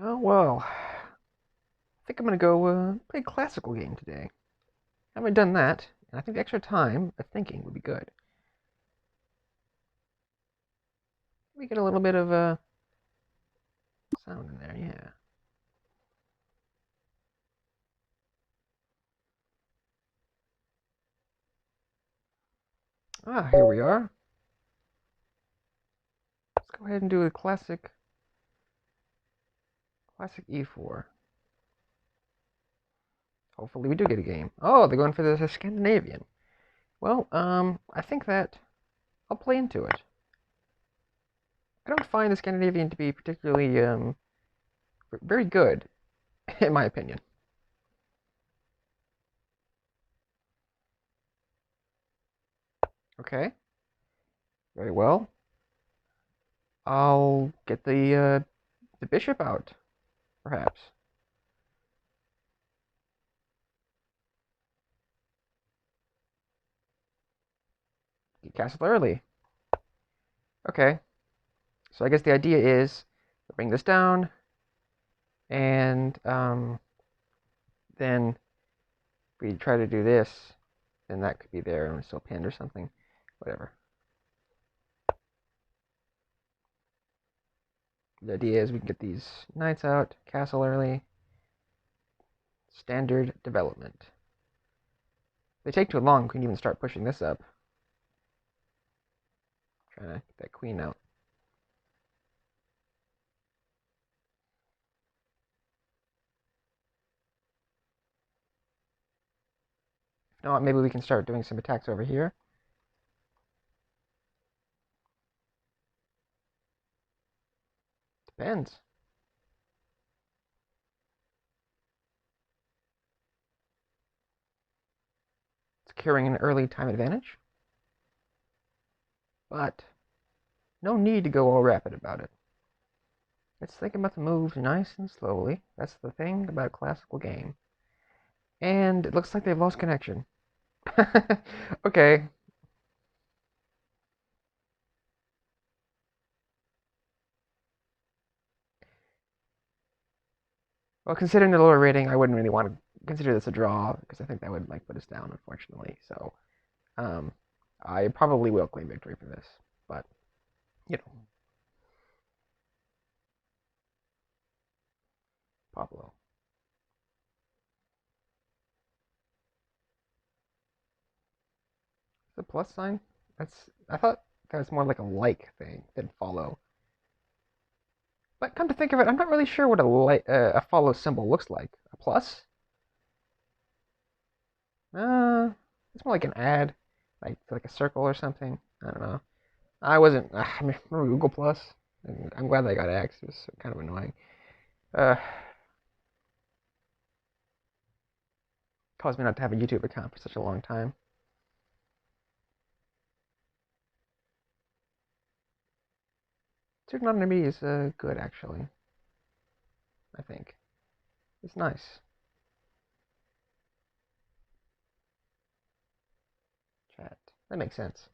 Well, I think I'm gonna go play a classical game today. I haven't done that, and I think the extra time of thinking would be good. We get a little bit of sound in there, yeah. Here we are. Let's go ahead and do a classic E4. Hopefully we do get a game. Oh, they're going for the Scandinavian. Well, I think that I'll play into it. I don't find the Scandinavian to be particularly very good, in my opinion. Okay, very well. I'll get the bishop out, perhaps. Get castle early. Okay, so I guess the idea is bring this down, and then if we try to do this, then that could be there and we're still pinned or something. Whatever. The idea is we can get these knights out, castle early. Standard development. If they take too long, we can even start pushing this up. Trying to get that queen out. If not, maybe we can start doing some attacks over here. Depends. Securing an early time advantage. But no need to go all rapid about it. Let's think about the moves nice and slowly. That's the thing about a classical game. And it looks like they've lost connection. Okay. Well, considering the lower rating, I wouldn't really want to consider this a draw because I think that would like put us down, unfortunately. So, um, I probably will claim victory for this, but you know, Pablo. The plus sign? I thought that was more like a like thing than follow. But come to think of it, I'm not really sure what a follow symbol looks like. A plus? It's more like an add, like a circle or something. I don't know. I wasn't. I remember Google Plus. And I'm glad they got X. It was kind of annoying. Uh, Caused me not to have a YouTube account for such a long time. Certain Anonymity is good, actually. I think it's nice. Chat. That makes sense.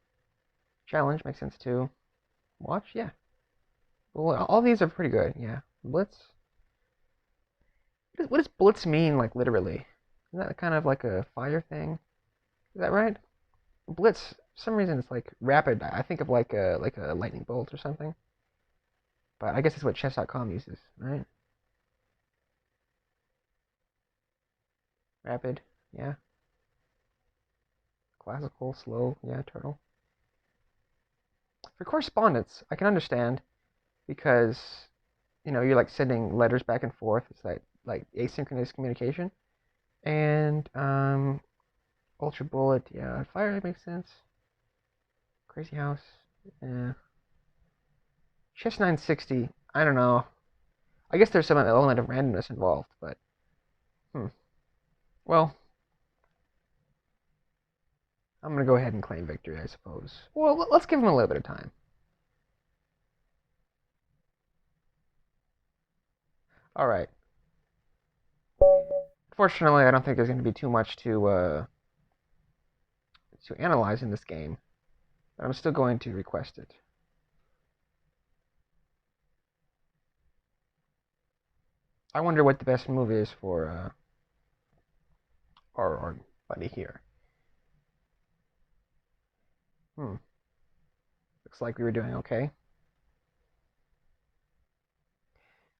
Challenge makes sense too. Watch, yeah. Well, all these are pretty good. Yeah. Blitz. What does blitz mean, like literally? Isn't that kind of like a fire thing? Is that right? Blitz. For some reason, it's like rapid. I think of like a lightning bolt or something. But I guess it's what chess.com uses, right? Rapid. Yeah. Classical. Slow. Yeah. Turtle. For correspondence, I can understand because you're like sending letters back and forth. It's like asynchronous communication. And Ultra Bullet, yeah, Fire makes sense. Crazy House, yeah. Chess 960, I don't know. I guess there's some element of randomness involved, but well, I'm gonna go ahead and claim victory, I suppose. Well, let's give him a little bit of time. All right. Fortunately, I don't think there's going to be too much to analyze in this game, but I'm still going to request it. I wonder what the best move is for our buddy here. Hmm. Looks like we were doing okay.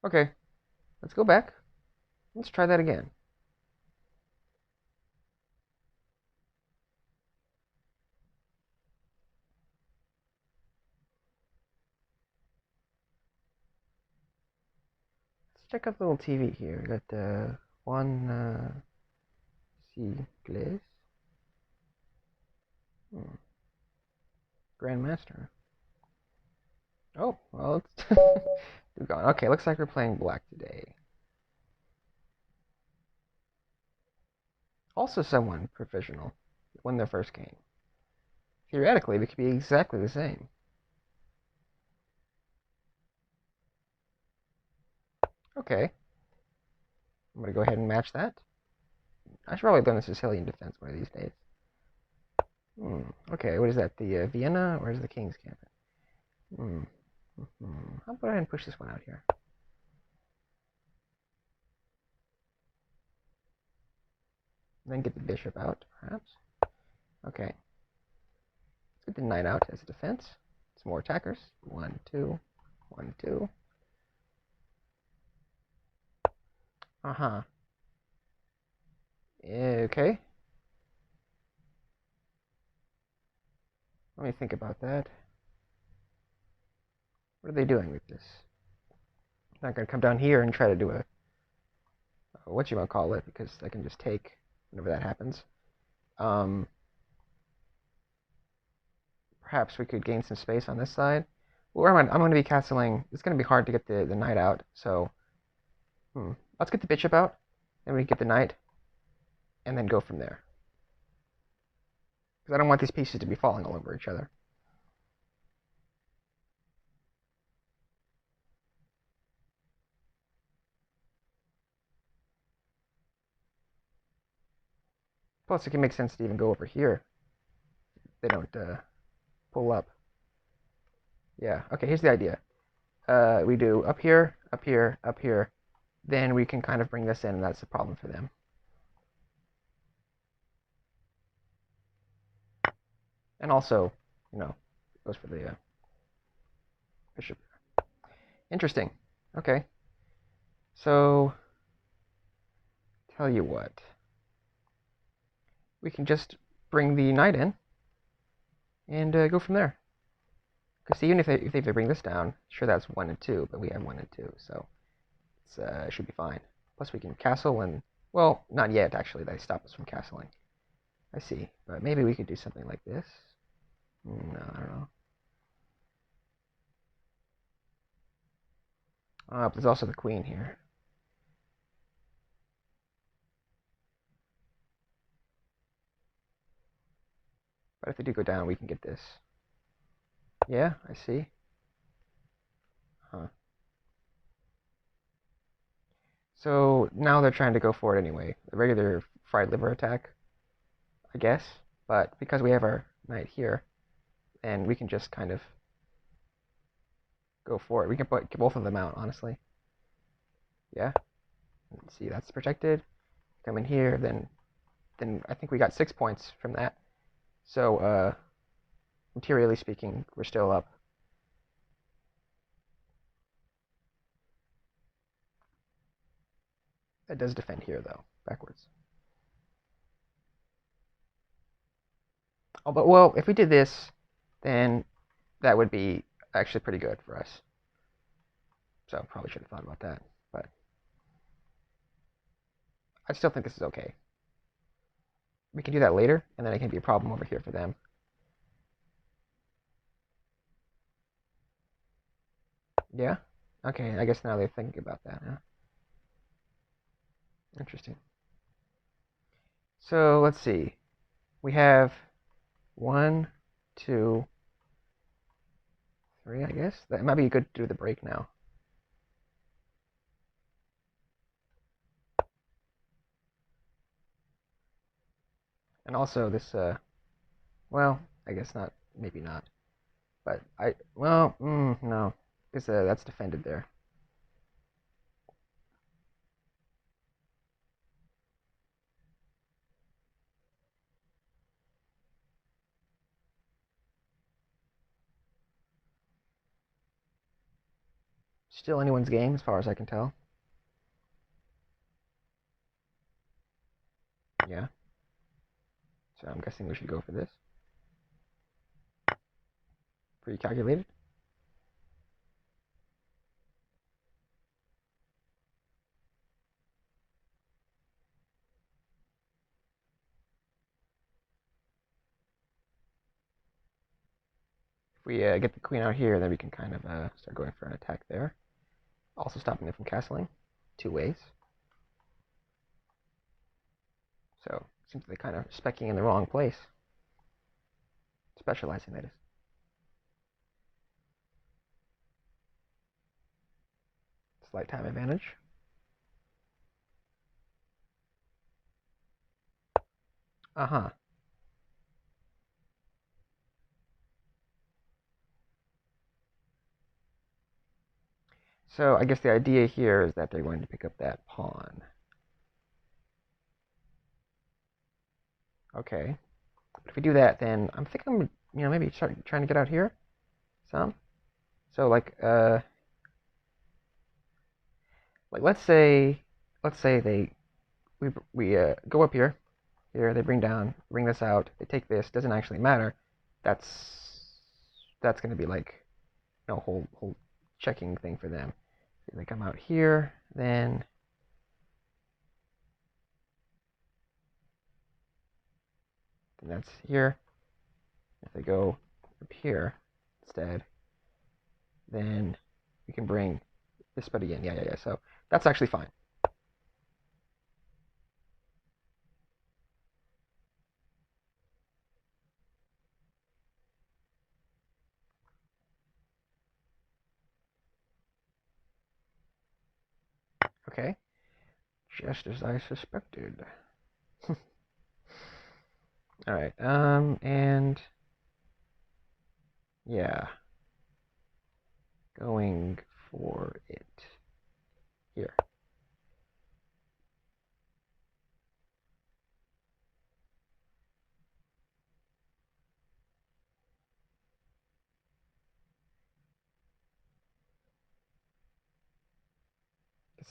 Okay, let's go back. Let's try that again. Let's check out the little TV here. We got one C Grandmaster. Oh, well, it's we're gone. Okay, looks like we're playing black today. Also, someone professional won their first game. Theoretically, we could be exactly the same. Okay, I'm gonna go ahead and match that. I should probably learn the Sicilian defense one of these days. Okay, what is that? The Vienna or is the King's Gambit? How about I push this one out here? Then get the bishop out, perhaps. Okay. Let's get the knight out as a defense. Some more attackers. 1, 2, 1, 2. Uh-huh. Okay. Let me think about that. What are they doing with this? I'm not going to come down here and try to do a what you want to call it, because I can just take whenever that happens. Perhaps we could gain some space on this side. Well, I'm going to be castling. It's going to be hard to get the knight out, so let's get the bishop out, then we get the knight, and then go from there. Because I don't want these pieces to be falling all over each other. Plus, it can make sense to even go over here. They don't pull up. Yeah, okay, here's the idea. We do up here, up here, up here. Then we can kind of bring this in, and that's the problem for them. And also, goes for the bishop. Interesting. Okay. So, tell you what. We can just bring the knight in and go from there. Because even if they bring this down, sure, that's 1 and 2, but we have 1 and 2, so it should be fine. Plus we can castle and, well, not yet, actually. They stop us from castling. I see. But maybe we could do something like this. No, I don't know. But there's also the queen here. But if they do go down, we can get this. Yeah, I see. Huh. So now they're trying to go for it anyway. The regular fried liver attack, I guess. But because we have our knight here, and we can just kind of go for it. We can put both of them out, honestly. Yeah. Let's see, that's protected. Come in here, then I think we got 6 points from that. So, materially speaking, we're still up. That does defend here, though, backwards. Oh, but, well, if we did this, then that would be actually pretty good for us. So, probably should have thought about that, but I still think this is okay. We can do that later, and then it can be a problem over here for them. Yeah? Okay, I guess now they're thinking about that, huh? Interesting. So, let's see. We have 1, 2, 3, I guess. That might be good to do the break now. And also this, well, I guess not, maybe not. But no, because that's defended there. Still anyone's game as far as I can tell. Yeah. So I'm guessing we should go for this. Pre-calculated. If we get the queen out here, then we can kind of start going for an attack there. Also stopping it from castling. 2 ways. So, seems like they're kind of specking in the wrong place. Specializing, that is. Slight time advantage. Uh-huh. So I guess the idea here is that they're going to pick up that pawn. Okay. But if we do that, then I'm thinking I'm, maybe start trying to get out here some. So like let's say we go up here. Here they bring this out. They take this. Doesn't actually matter. That's going to be like whole checking thing for them. If they come out here, then that's here. If they go up here instead, then we can bring this buddy in. Yeah. So that's actually fine. Okay. Just as I suspected. All right. And yeah, going for it here.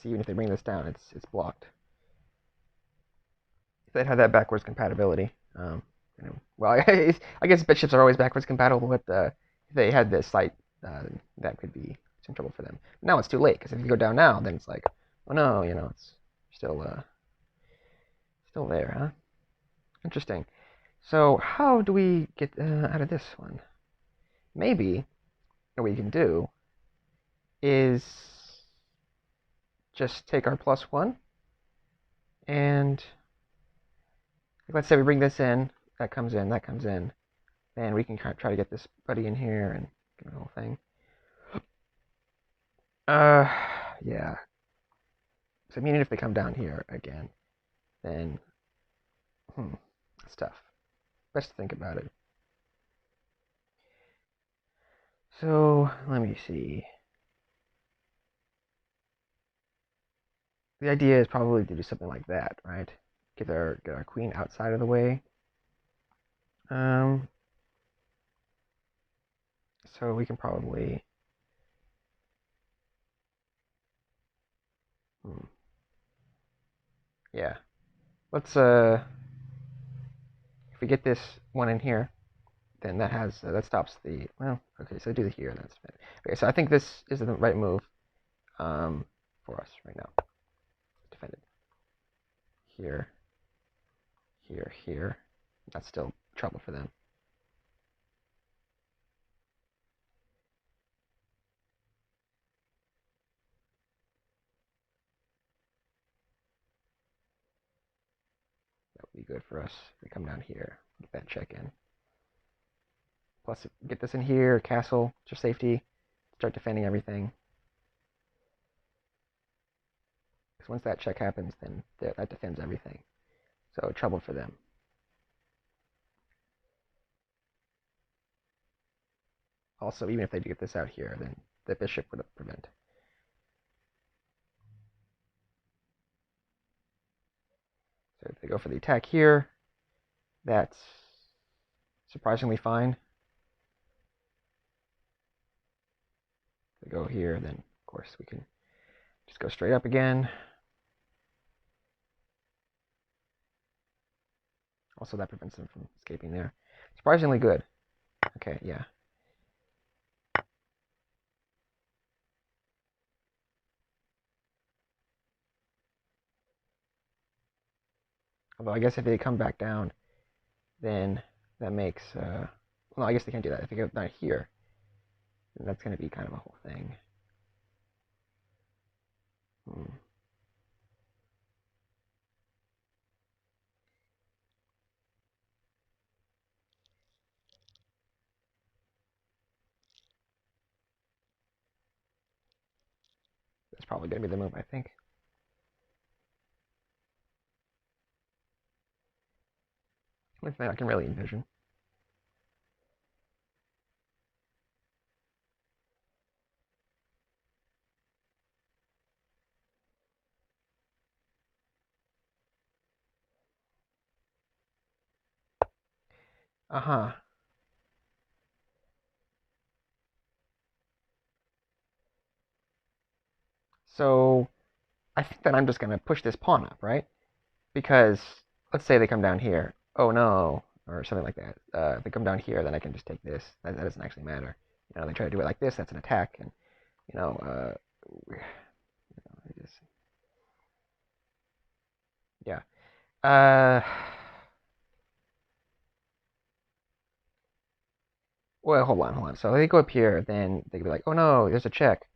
See, even if they bring this down, it's blocked. If they'd had that backwards compatibility, well, I guess bitships are always backwards compatible, but if they had this site, that could be some trouble for them. Now it's too late, because if you go down now, then it's like, oh no, it's still there, huh? Interesting. So how do we get out of this one? Maybe what we can do is just take our +1, and let's say we bring this in, that comes in, then we can try to get this buddy in here and get the whole thing. Yeah. So meaning if they come down here again, then, that's tough. Best to think about it. So, let me see. The idea is probably to do something like that, right? Get our queen outside of the way. So we can probably... Yeah. Let's, if we get this one in here, then that stops the... Well, okay, so do the here, that's fine. Okay, so I think this is the right move for us right now. Defend it. Here. Here. That's still trouble for them. That would be good for us. We come down here, get that check in. Plus, get this in here, castle, just safety. Start defending everything. Because once that check happens, then that defends everything. So trouble for them. Also, even if they do get this out here, then the bishop would prevent. So if they go for the attack here, that's surprisingly fine. If they go here, then of course, we can just go straight up again. Also, that prevents them from escaping there. Surprisingly good. Okay, yeah. Although I guess if they come back down, then that makes, well, I guess they can't do that. If they go down here, then that's going to be kind of a whole thing. That's probably going to be the move, I think. Only thing I can really envision. Uh-huh. So I think that I'm just going to push this pawn up, right? Because let's say they come down here. Oh no, or something like that. If they come down here, then I can just take this. That doesn't actually matter. You know, they try to do it like this. That's an attack, and you know, just, yeah. Well, hold on, hold on. So if they go up here, then they could be like, oh no, there's a check,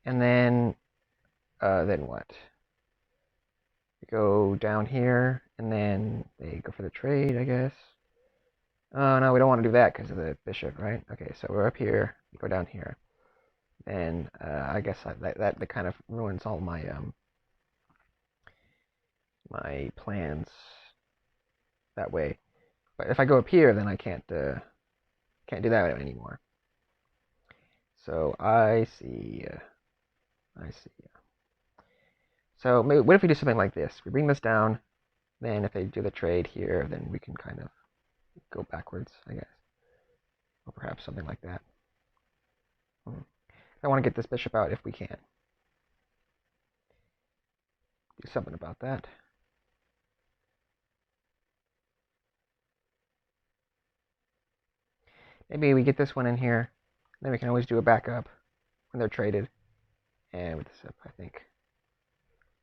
and then what? They go down here, and then they go for the trade, I guess. Oh no, we don't want to do that because of the bishop, right? Okay, so we're up here. We go down here. And I guess that kind of ruins all my my plans that way. But if I go up here, then I can't do that anymore. So I see. I see. So maybe, what if we do something like this? We bring this down. Then if they do the trade here, then we can kind of go backwards, I guess, or perhaps something like that. I want to get this bishop out if we can. Do something about that. Maybe we get this one in here. Then we can always do a backup when they're traded. And with this up, I think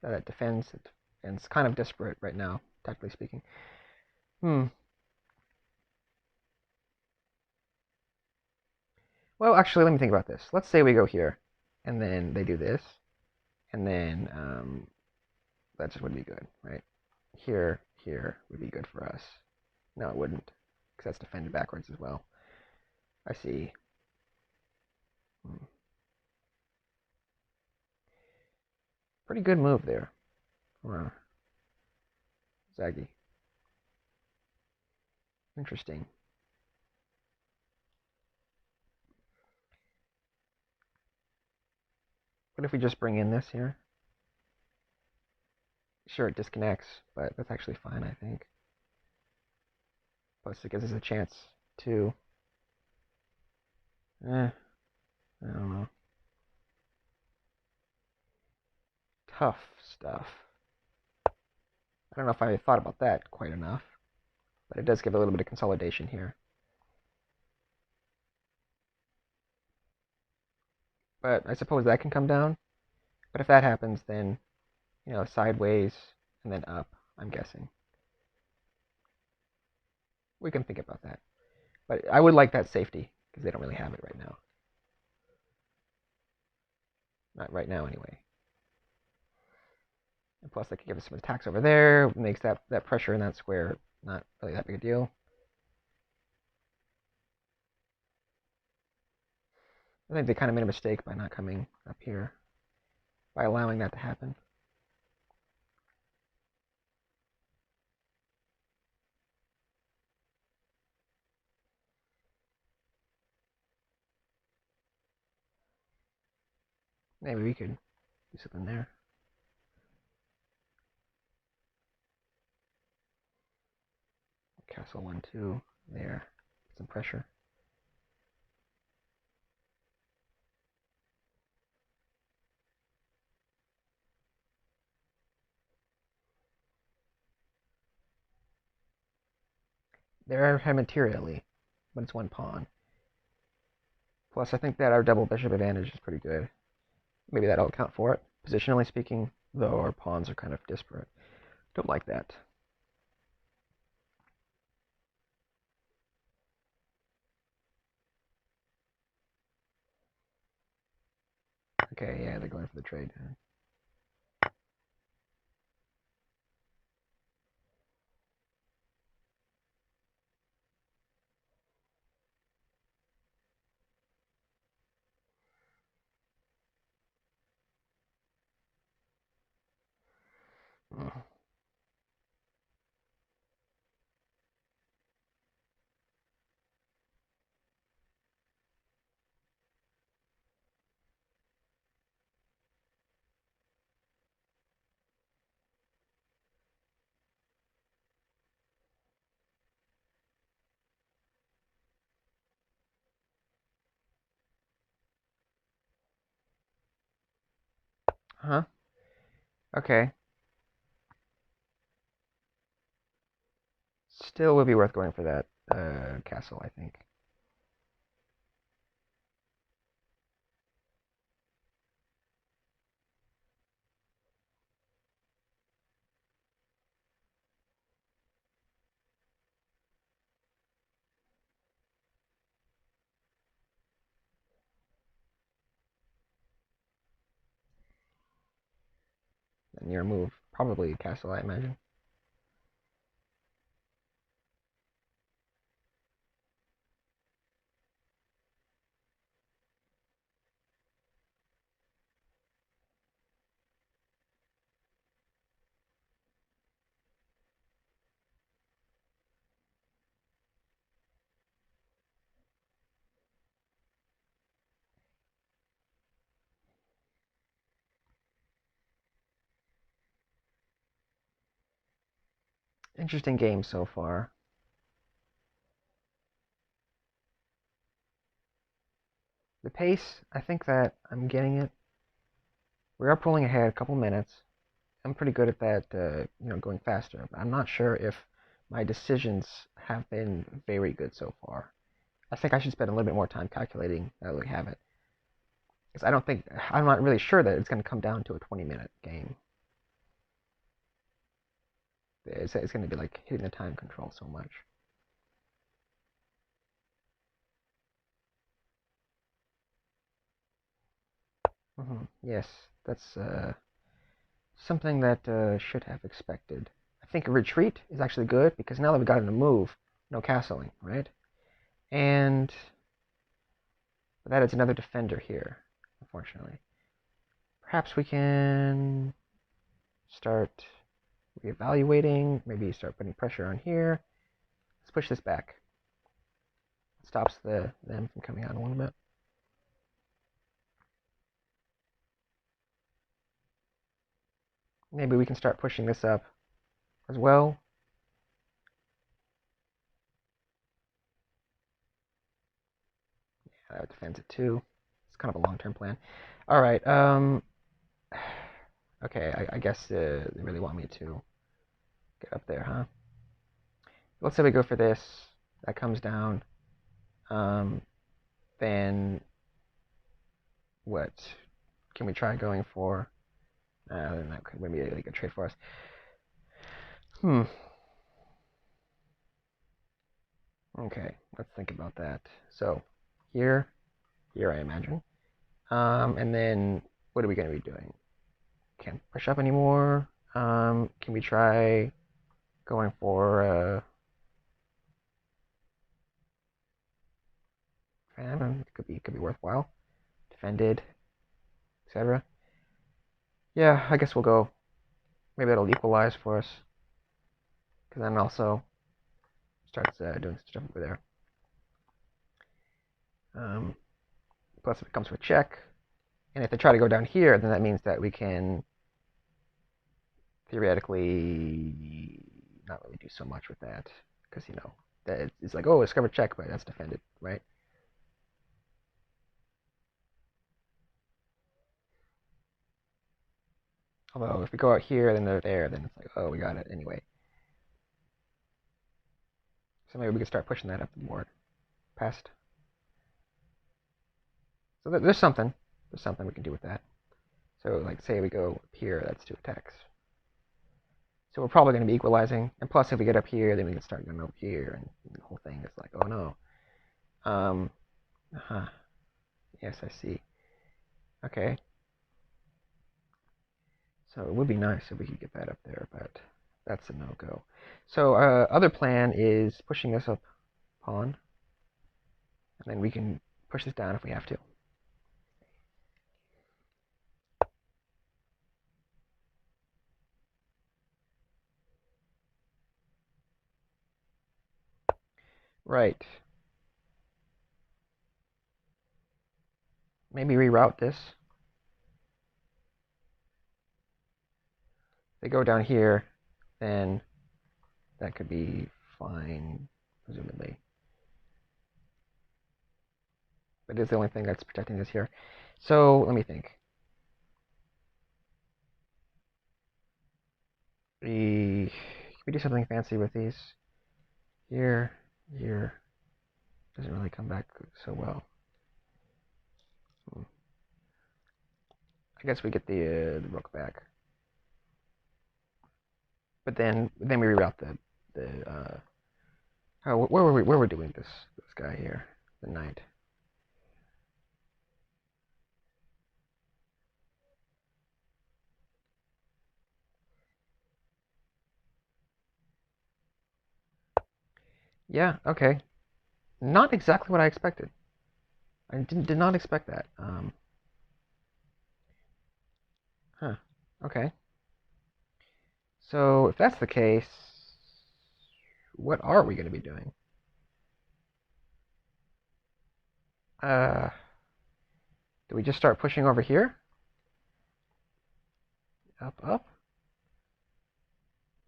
that defends it. And it's kind of disparate right now, tactically speaking. Well, actually, let me think about this. Let's say we go here, and then they do this, and then that just would be good, right? Here would be good for us. No, it wouldn't, because that's defended backwards as well. I see. Pretty good move there. Zaggy. Interesting. What if we just bring in this here? Sure, it disconnects, but that's actually fine, I think. Plus, it gives us a chance to... I don't know. Tough stuff. I don't know if I thought about that quite enough, but it does give a little bit of consolidation here. But I suppose that can come down. But if that happens, then, you know, sideways and then up, I'm guessing. We can think about that. But I would like that safety, because they don't really have it right now. Not right now, anyway. And plus, they could give us some attacks over there, makes that pressure in that square not really that big a deal. I think they kind of made a mistake by not coming up here, by allowing that to happen. Maybe we could do something there. Castle 1-2 there. Some pressure. They're ahead materially, but it's one pawn. Plus, I think that our double bishop advantage is pretty good. Maybe that'll account for it. Positionally speaking, though, our pawns are kind of disparate. Don't like that. Okay, yeah, they're going for the trade. Huh? Okay. Still would be worth going for that castle, I think. And your move, probably castle, I imagine. Interesting game so far. The pace, I think that I'm getting it. We are pulling ahead a couple minutes. I'm pretty good at that, going faster. But I'm not sure if my decisions have been very good so far. I think I should spend a little bit more time calculating that we have it. Because I'm not really sure that it's going to come down to a 20-minute game. It's going to be like hitting the time control so much. Yes, that's something that should have expected. I think a retreat is actually good because now that we got in a move, no castling, right? And that is another defender here, unfortunately. Perhaps we can start reevaluating, maybe start putting pressure on here. Let's push this back. It stops them from coming out a little bit. Maybe we can start pushing this up as well. Yeah, that defends it too. It's kind of a long-term plan. All right. Okay, I guess they really want me to get up there, huh? Let's say we go for this. That comes down. Then what can we try going for? Then that could maybe be a good trade for us. Okay, let's think about that. So here I imagine. And then what are we going to be doing? Can't push up anymore. Can we try going for fan? It could be worthwhile. Defended, etc. Yeah, I guess we'll go. Maybe that'll equalize for us. Because then also starts doing stuff over there. Plus, if it comes to a check, and if they try to go down here, then that means that we can theoretically not really do so much with that. Because, that it's like, oh, discover check, but that's defended, right? Although, if we go out here, then they're there, then it's like, oh, we got it anyway. So maybe we can start pushing that up the board. Past. So there's something. There's something we can do with that. So like say we go up here, that's 2 attacks. So we're probably going to be equalizing. And plus if we get up here, then we can start going over here. And the whole thing is like, oh no. Yes, I see. Okay. So it would be nice if we could get that up there, but that's a no-go. So other plan is pushing this up pawn. And then we can push this down if we have to. Right. Maybe reroute this. If they go down here, then that could be fine, presumably. But it's the only thing that's protecting this here. So let me think. Can we do something fancy with these? Here, here. Doesn't really come back so well. I guess we get the rook back. But then we reroute where we're doing this guy here, the knight. Yeah, okay. Not exactly what I expected. I did not expect that. Okay. So if that's the case, what are we going to be doing? Do we just start pushing over here? Up, up?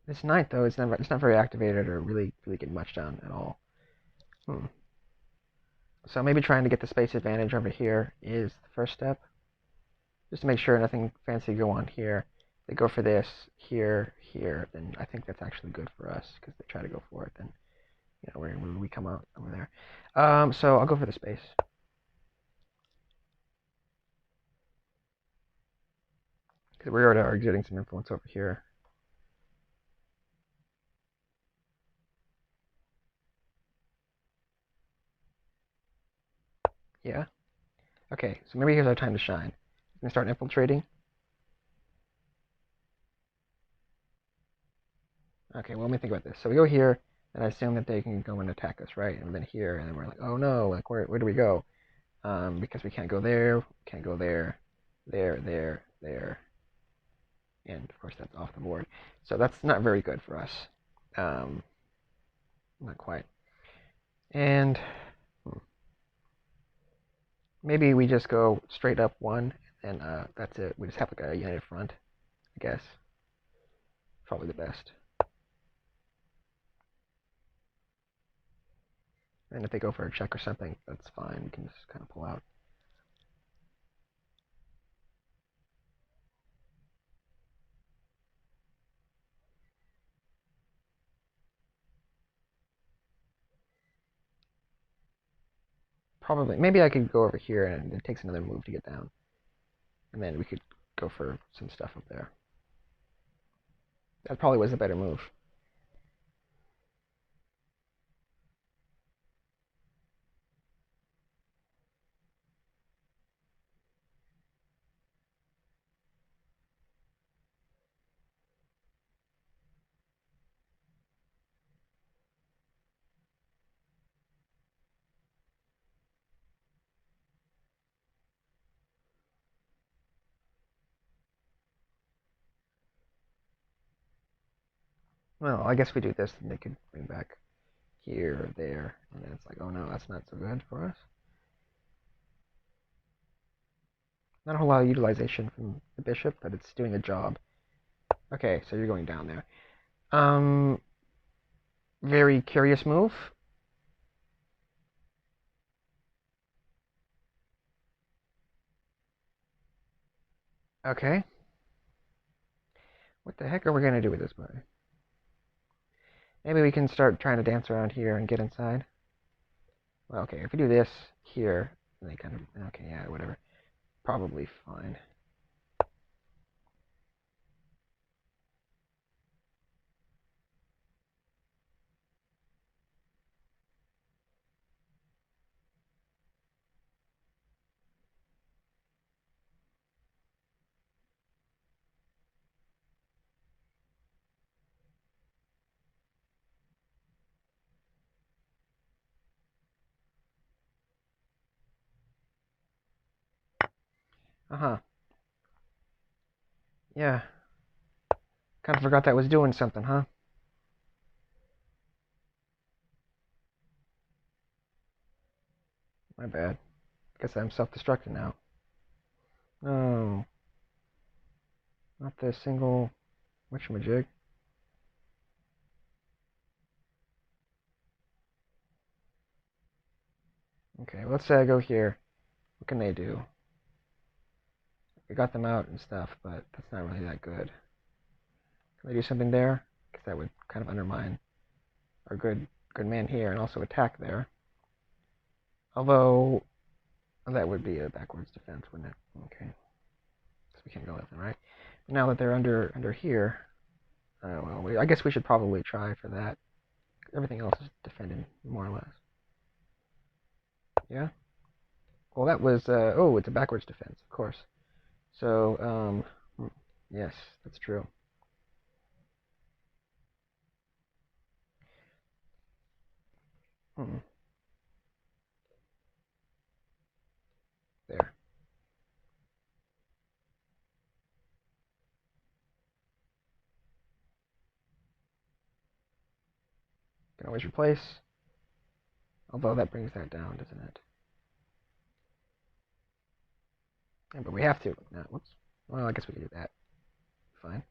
This knight, though, it's not very activated or really getting much done at all. So maybe trying to get the space advantage over here is the first step. Just to make sure nothing fancy go on here. They go for this here, here, then I think that's actually good for us because they try to go for it. Then, you know, we come out over there. So I'll go for the space. Because we already are exerting some influence over here. Yeah. Okay, so maybe here's our time to shine. We're going to start infiltrating. Okay, well, let me think about this. So we go here, and I assume that they can go and attack us, right? And then here, and then we're like, oh no, like where do we go? Because we can't go there, can't go there, there, and of course that's off the board. So that's not very good for us. Not quite. And maybe we just go straight up 1, and that's it. We just have like a united front, I guess. Probably the best. And if they go for a check or something, that's fine. We can just kind of pull out. Probably. Maybe I could go over here, and it takes another move to get down. And then we could go for some stuff up there. That probably was a better move. Well, I guess we do this, and they could bring back here or there. And then it's like, oh no, that's not so good for us. Not a whole lot of utilization from the bishop, but it's doing a job. Okay, so you're going down there. Very curious move. Okay. What the heck are we going to do with this guy? Maybe we can start trying to dance around here and get inside. Well, okay, if we do this here, they kind of, okay, yeah, whatever. Probably fine. Uh-huh. Yeah. Kind of forgot that was doing something, huh? My bad. Guess I'm self-destructing now. No. Not the single whatchamajig. Okay, let's say I go here. What can they do? We got them out and stuff, but that's not really that good. Can they do something there? Because that would kind of undermine our good man here and also attack there. Although, that would be a backwards defense, wouldn't it? Okay. So we can't go left and right. Now that they're under here, well, I guess we should probably try for that. Everything else is defended, more or less. Yeah? Well, that was, oh, it's a backwards defense, of course. So, yes, that's true. Hmm. There. Can always replace. Although that brings that down, doesn't it? Yeah, but we have to. No, whoops. Well, I guess we can do that. Fine.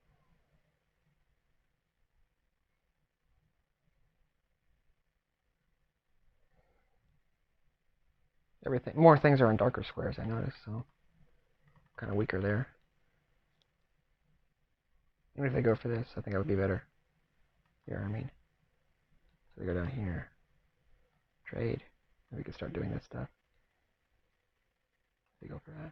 Everything. More things are in darker squares, I noticed, so kind of weaker there. Even if they go for this, I think that would be better. Here, I mean. So they go down here. Trade. And we can start doing this stuff. They go for that.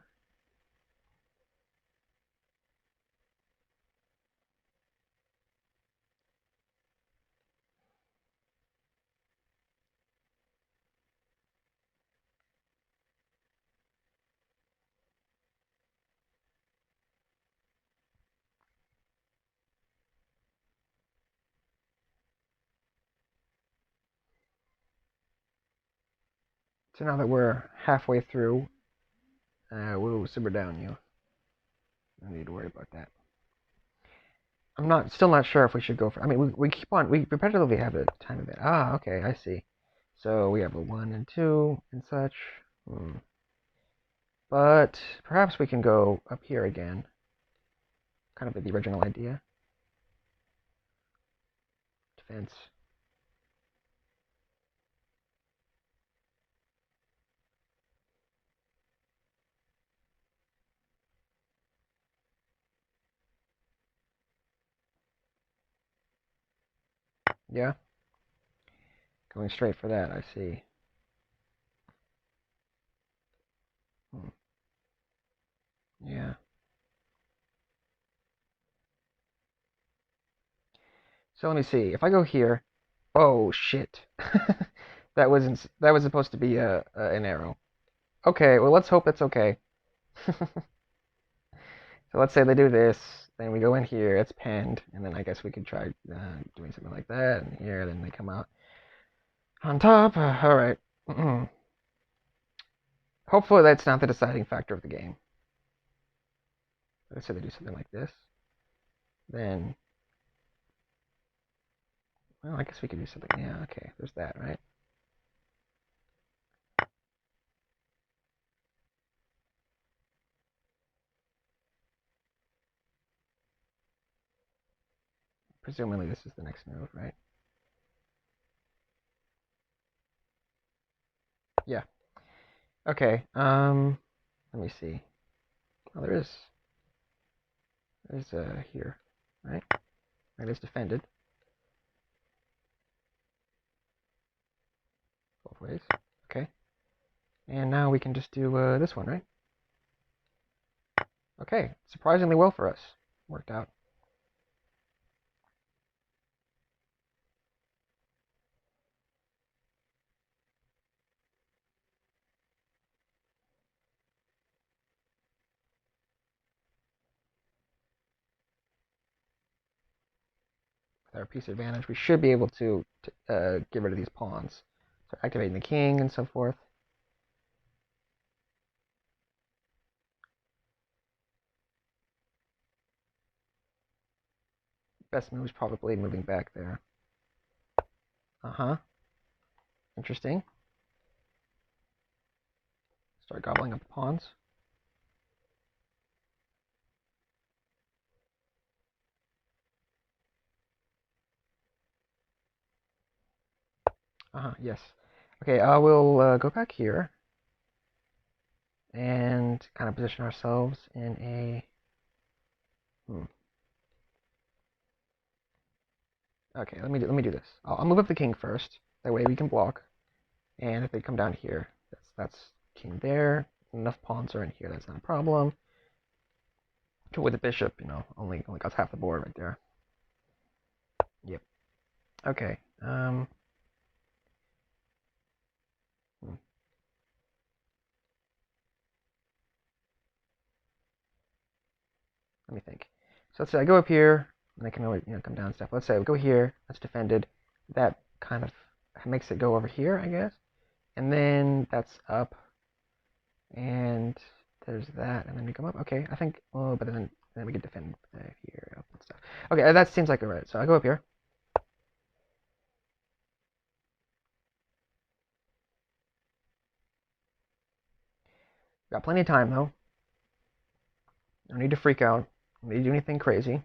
So now that we're halfway through, we'll simmer down you. No need to worry about that. I'm still not sure if we should go for. I mean, we keep on. We repetitively have a time of it. Ah, okay, I see. So we have a 1 and 2 and such. But perhaps we can go up here again. Kind of the original idea. Defense. Yeah. Going straight for that, I see. Yeah. So let me see. If I go here, oh shit, that was supposed to be an arrow. Okay, well let's hope it's okay. So let's say they do this, then we go in here, it's pinned, and then I guess we could try doing something like that, and here, then they come out on top. All right. Hopefully that's not the deciding factor of the game. Let's say they do something like this, then, well, I guess we could do something. Yeah, okay, there's that, right? Presumably this is the next move, right? Yeah. Okay. Let me see. Oh, there's here, right? It is defended. both ways. Okay. And now we can just do this one, right? Okay, surprisingly well for us. Worked out. With our piece advantage, we should be able to get rid of these pawns. So activating the king and so forth. Best move is probably moving back there. Uh-huh. Interesting. Start gobbling up the pawns. Uh-huh, yes. Okay, I will go back here and kind of position ourselves in a... Okay, let me do this. I'll move up the king first. That way we can block. And if they come down here, that's king there. Enough pawns are in here. That's not a problem. With the bishop, you know, only got half the board right there. Yep. Okay. Let me think. So let's say I go up here, and I can always come down and stuff. Let's say we go here. That's defended. That kind of makes it go over here, I guess. And then that's up. And there's that, and then we come up. Okay, I think. Oh, but then we can defend here up and stuff. Okay, that seems like right. So I go up here. Got plenty of time though. No need to freak out. No need to do anything crazy.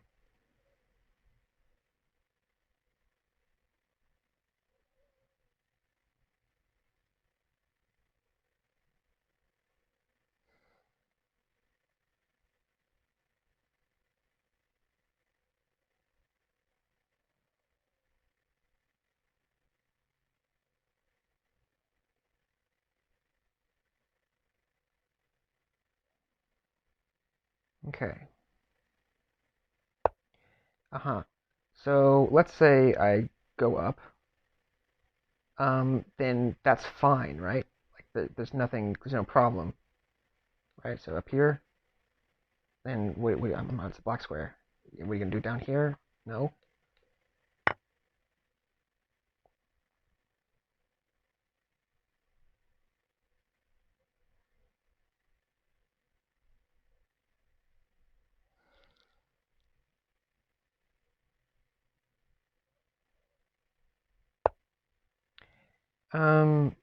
Okay. Uh-huh. So let's say I go up. Then that's fine, right? Like there's no problem, right? So up here, then I'm on the block square. What are you gonna do down here? No. Um,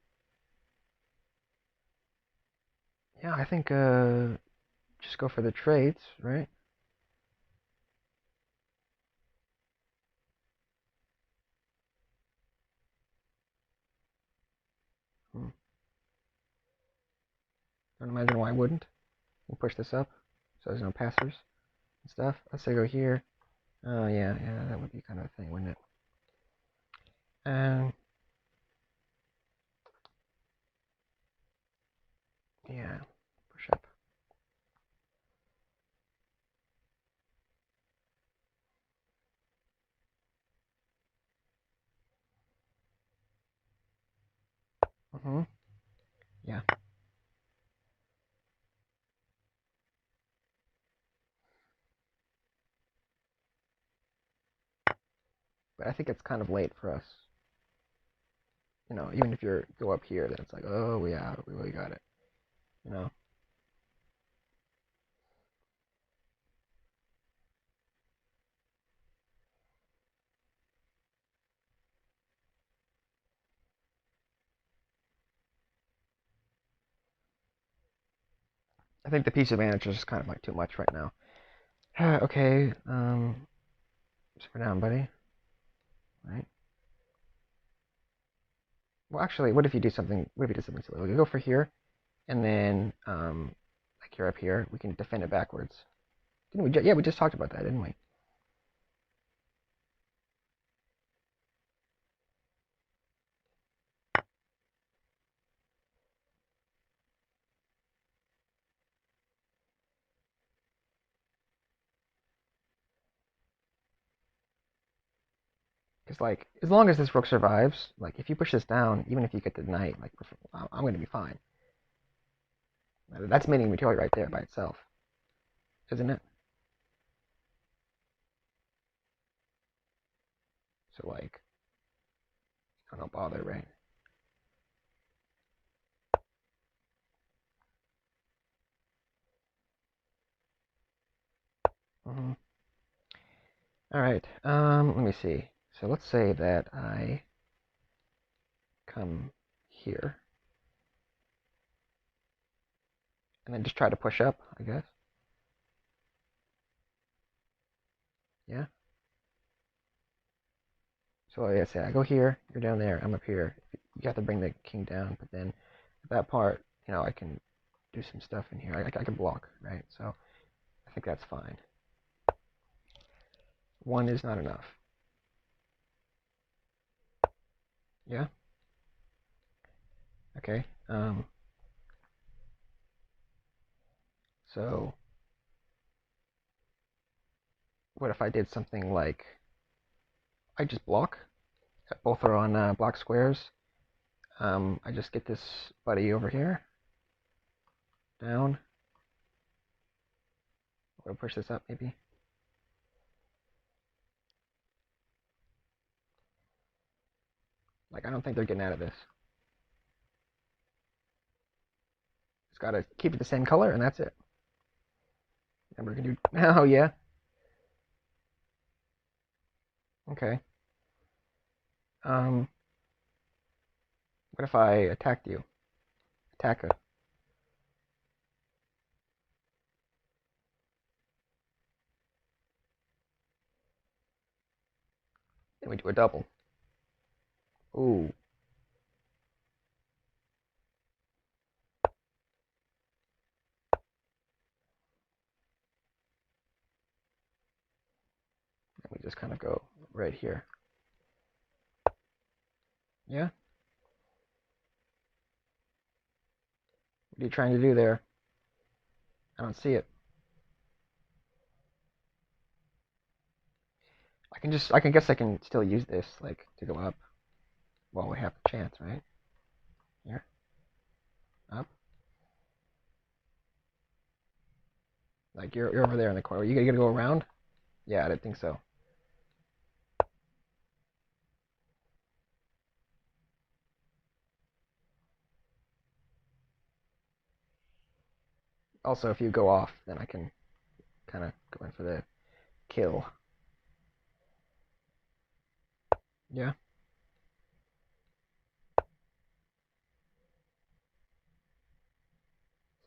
yeah, I think just go for the trades, right? Don't imagine why I wouldn't. We'll push this up so there's no passers and stuff. Let's say go here. Oh yeah, that would be kind of a thing, wouldn't it? Yeah, push up. Yeah. But I think it's kind of late for us. You know, even if you go up here, then it's like, oh yeah, we really got it. You know. I think the piece advantage is just kind of like too much right now. Okay, sit down, buddy. Right. Well, actually, what if you do something? What if you did something silly? We go for here, and then like you're up here, we can defend it backwards. Didn't we? Yeah, we just talked about that, didn't we? Because, like, as long as this rook survives, like, if you push this down, even if you get the knight, like, I'm going to be fine. That's mating material right there by itself, isn't it? So, like, I don't bother, right? Mm-hmm. All right. Let me see. So let's say that I come here and then just try to push up, I guess. Yeah. So like I say, I go here, you're down there, I'm up here. You have to bring the king down, but then at that part, I can do some stuff in here. I can block, right? So I think that's fine. One is not enough. Yeah. Okay. So what if I did something like I just block? Both are on block squares. I just get this buddy over here, down. We'll push this up, maybe. Like, I don't think they're getting out of this. Just gotta keep it the same color, and that's it. And we're gonna do. Oh yeah. Okay. Um. What if I attacked you? Attack a. And we do a double. Ooh. And we just kind of go right here. Yeah. What are you trying to do there? I don't see it. I can guess I can still use this, like, to go up while we have a chance, right? Here. Up. Like, you're over there in the corner. Are you gonna go around? Yeah, I didn't think so. Also, if you go off, then I can kind of go in for the kill. Yeah.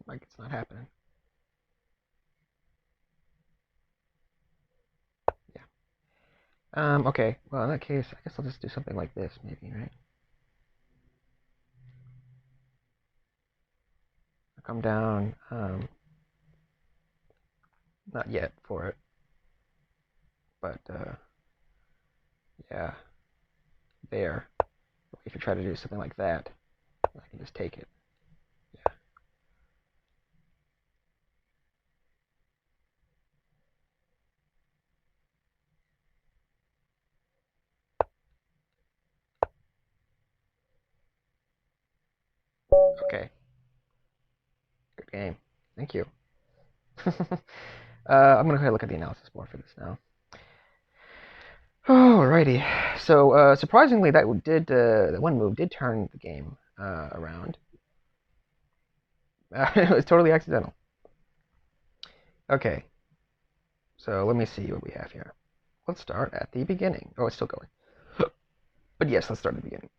Like, it's not happening. Yeah. Okay. Well, in that case, I guess I'll just do something like this, maybe, right? I'll come down. Not yet for it, but yeah, there. If you try to do something like that, I can just take it. Yeah. Okay. Good game. Thank you. I'm gonna go ahead and look at the analysis board for this now. Alrighty. So surprisingly, that one move did turn the game around. It was totally accidental. Okay. So let me see what we have here. Let's start at the beginning. Oh, it's still going. But yes, let's start at the beginning.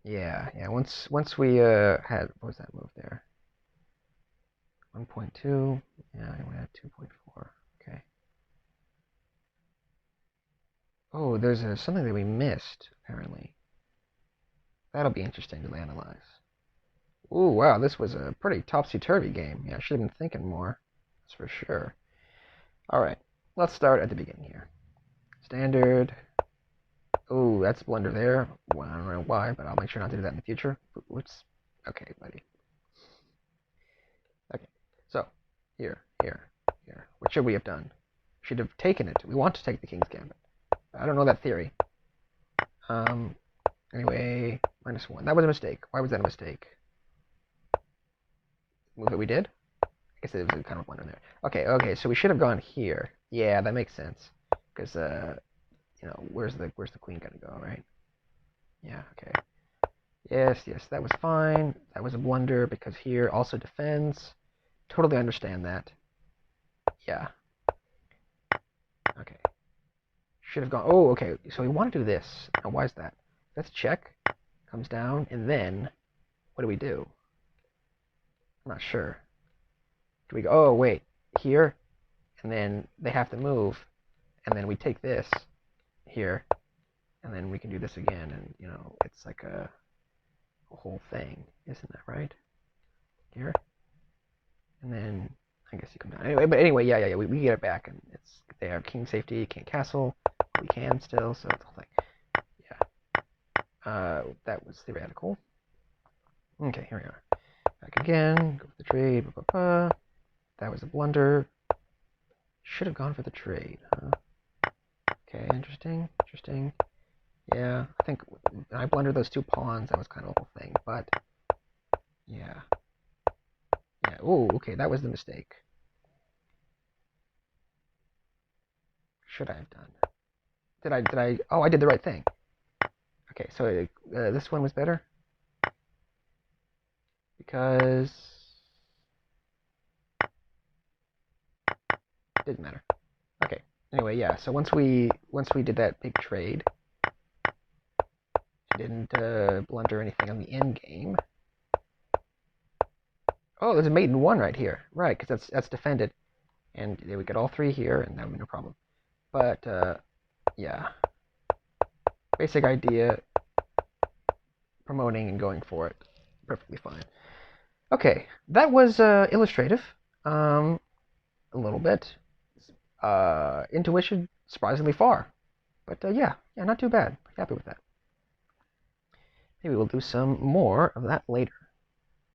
Yeah. Once we had, what was that move there? 1.2. Yeah, we had 2.4. Okay. Oh, there's something that we missed apparently. That'll be interesting to analyze. Ooh, wow, this was a pretty topsy-turvy game. Yeah, I should have been thinking more. That's for sure. All right, let's start at the beginning here. Standard. Oh, that's a blunder there. Well, I don't know why, but I'll make sure not to do that in the future. Whoops. Okay, buddy. Okay, so here, here, here. What should we have done? Should have taken it. We want to take the king's gambit. I don't know that theory. Um. Anyway, -1. That was a mistake. Why was that a mistake? Move that we did. I guess it was kind of a blunder there. Okay, okay. So we should have gone here. Yeah, that makes sense. Because you know, where's the queen gonna go, right? Yeah. Okay. Yes, yes, that was fine. That was a blunder because here also defends. Totally understand that. Yeah. Okay. Should have gone. Oh, okay. So we want to do this. Now, why is that? Let's check. Comes down, and then what do we do? I'm not sure. Do we go? Oh, wait. Here, and then they have to move, and then we take this here, and then we can do this again, and you know, it's like a whole thing, isn't that right? Here, and then I guess you come down. Anyway, but anyway, yeah. We get it back, and it's they have king safety, king castle. We can still, so it's the whole thing. Yeah. That was theoretical. Okay, here we are. Back again. Go for the trade. That was a blunder. Should have gone for the trade, huh? Okay, interesting. Interesting. Yeah, I think I blundered those two pawns. That was kind of the whole thing, but yeah. Yeah. Oh, okay, that was the mistake. Should I have done? Did I? Oh, I did the right thing. Okay, so this one was better because it didn't matter. Okay. Anyway, yeah. So once we did that big trade, didn't blunder anything on the end game. Oh, there's a mate in one right here, right? Because that's defended, and we get all three here, and that would be no problem. But yeah, basic idea, promoting and going for it, perfectly fine. Okay, that was illustrative, a little bit. Intuition, surprisingly far, but yeah, not too bad. Happy with that. Maybe we'll do some more of that later.